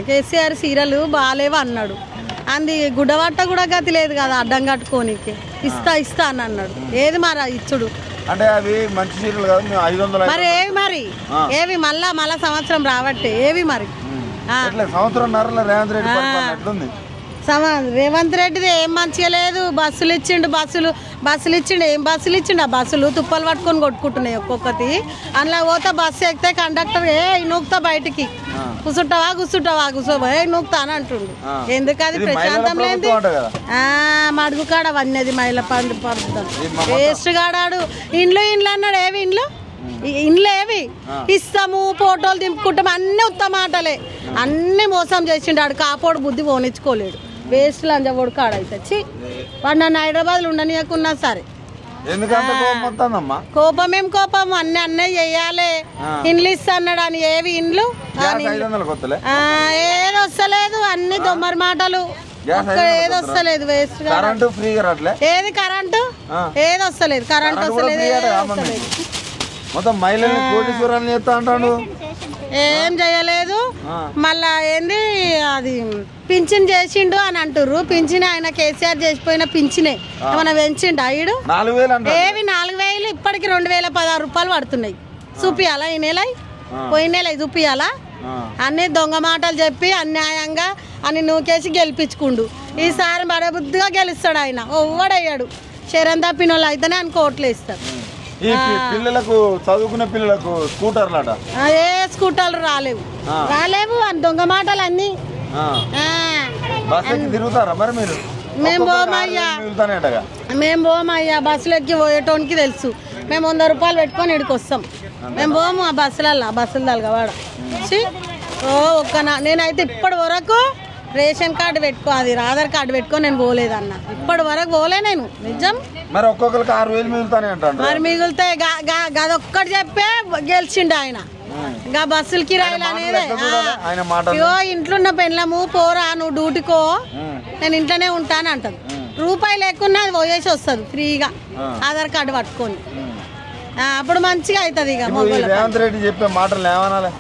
KCR serial బాగాలేవు అన్నాడు. అంది గుడ్డబట్ట కూడా గతి లేదు కదా అడ్డం కట్టుకోనికి. ఇస్తా అని అన్నాడు. ఏది మరి ఇచ్చుడు అంటే అవి మంచి సీరియల్ కాదు 500 మరి ఏవి మళ్ళా సంవత్సరం రావట్టే ఏవి మరి సంవత్సరం రేవంత్ రెడ్డి పరిపాలన ఎట్లుంది? రేవంత్ రెడ్డిది ఏం మంచిగా లేదు. బస్సులు ఇచ్చిండు ఏం బస్సులు ఇచ్చిండు? ఆ బస్సులు తుప్పలు పట్టుకొని కొట్టుకుంటున్నాయి ఒక్కొక్కటి. అందులో పోతే బస్సు ఎక్కితే కండక్టర్ నూకుతా బయటికి కూర్చుంటావా కూర్చోబో నూకుతా అని అంటుండు. ఎందుకు అది ప్రశాంతం లేదు. మడుగు కాడ వన్నది మహిళ పడుతుంది వేస్ట్ కాడాడు. ఇండ్లు అన్నాడు. ఏవి ఇండ్లు ఏవి ఇస్తాము ఫోటోలు దింపుకుంటాము అన్నీ ఉత్తమ మాటలే. అన్నీ మోసం చేసిండు. ఆడు కాపోడు బుద్ధి పోనిచ్చుకోలేడు. వేస్ట్ లంజబోడు కాడైతే వాడు నన్ను హైదరాబాద్లో ఉండనీయకున్నా సరే. కోపం అన్నీ చెయ్యాలి. ఇండ్లు ఇస్తా అన్నాడు అని ఏవి ఇండ్లు ఏది వస్తలేదు. అన్ని దొమ్మరి మాటలు ఏది వస్తలేదు. వేస్ట్ ఏది కరెంటు ఏది వస్తలేదు. కరెంట్ వస్తలేదు. ఏం చేయలేదు. మళ్ళా ఏంది అది పింఛన్ చేసిండు అని అంటుర్రు. పింఛన్ ఆయన కేసీఆర్ చేసిపోయిన పింఛనే ఏమన్నా పెంచిండు అయ్యుడు? ఏవి 4000 ఇప్పటికి 2016 రూపాయలు పడుతున్నాయి. చూపియాలా ఈ నెల పోయిన నెల చూపియాలా? అన్ని దొంగ మాటలు చెప్పి అన్యాయంగా అని నూకేసి గెలిపించుకుండు. ఈసారి బడబుద్ధిగా గెలుస్తాడు ఆయన. ఒవ్వడయ్యాడు శరం తప్పిన వాళ్ళు అయితేనే ఆయన కోట్లు వేస్తారు. పిల్లలకు చదువుకునే పిల్లలకు స్కూటర్లు ఏ స్కూటర్లు రాలేవు అని దొంగ మాటలు అన్ని. తిరుగుతారా మరి మీరు? మేము పోమయ్యా బస్సులు ఎక్కి పోయేటోనికి తెలుసు. మేము 100 రూపాయలు పెట్టుకొని ఇక్కడికి వస్తాం. మేము పోము ఆ బస్సులు తలగవాడ. నేనైతే ఇప్పటి వరకు రేషన్ కార్డు అది ఆధార్ కార్డు పెట్టుకొని నేను పోలేదన్న. ఇప్పటి వరకు పోలే నేను నిజం. మరి ఒక్కొక్కరికి 6000 మిగులుతానే అంటారు. మరి మిగులుతాయి. గదొక్కటి చెప్పే గెలిచిండు ఆయన. ఇంకా బస్సులు కిరాయిలు అనేది ఇంట్లో ఉన్న పెళ్ళము పోరా నువ్వు డ్యూటీకో నేను ఇంట్లోనే ఉంటాను అంటది. రూపాయి లేకున్నా అది పోయేసి వస్తుంది ఫ్రీగా ఆధార్ కార్డు పట్టుకొని. అప్పుడు మంచిగా అవుతుంది. ఇక రేవంత్ రెడ్డి చెప్పే మాటలు ఏమనాలి?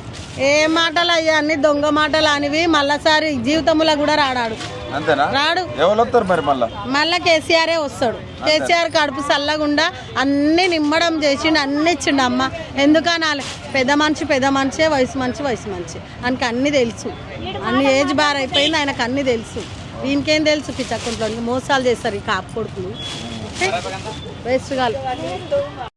ఏ మాటలు అయ్యా అన్ని దొంగ మాటలు అనివి. మళ్ళాసారి జీవితంలో కూడా రాడు. మళ్ళా కేసీఆరే వస్తాడు. కేసీఆర్ కడుపు చల్లగుండా అన్ని నిమ్మడం చేసిండు. అన్ని ఇచ్చిండు. అమ్మ ఎందుకనాలి? పెద్ద మనిషి వయసు మంచి ఆయనకి అన్ని తెలుసు. అన్ని ఏజ్ బార్ అయిపోయింది ఆయనకు అన్ని తెలుసు. దీనికేం తెలుసు? పిచ్చకుంట్లో మోసాలు చేస్తారు ఈ కాపు కొడుకులు వేస్ట్ గాలు.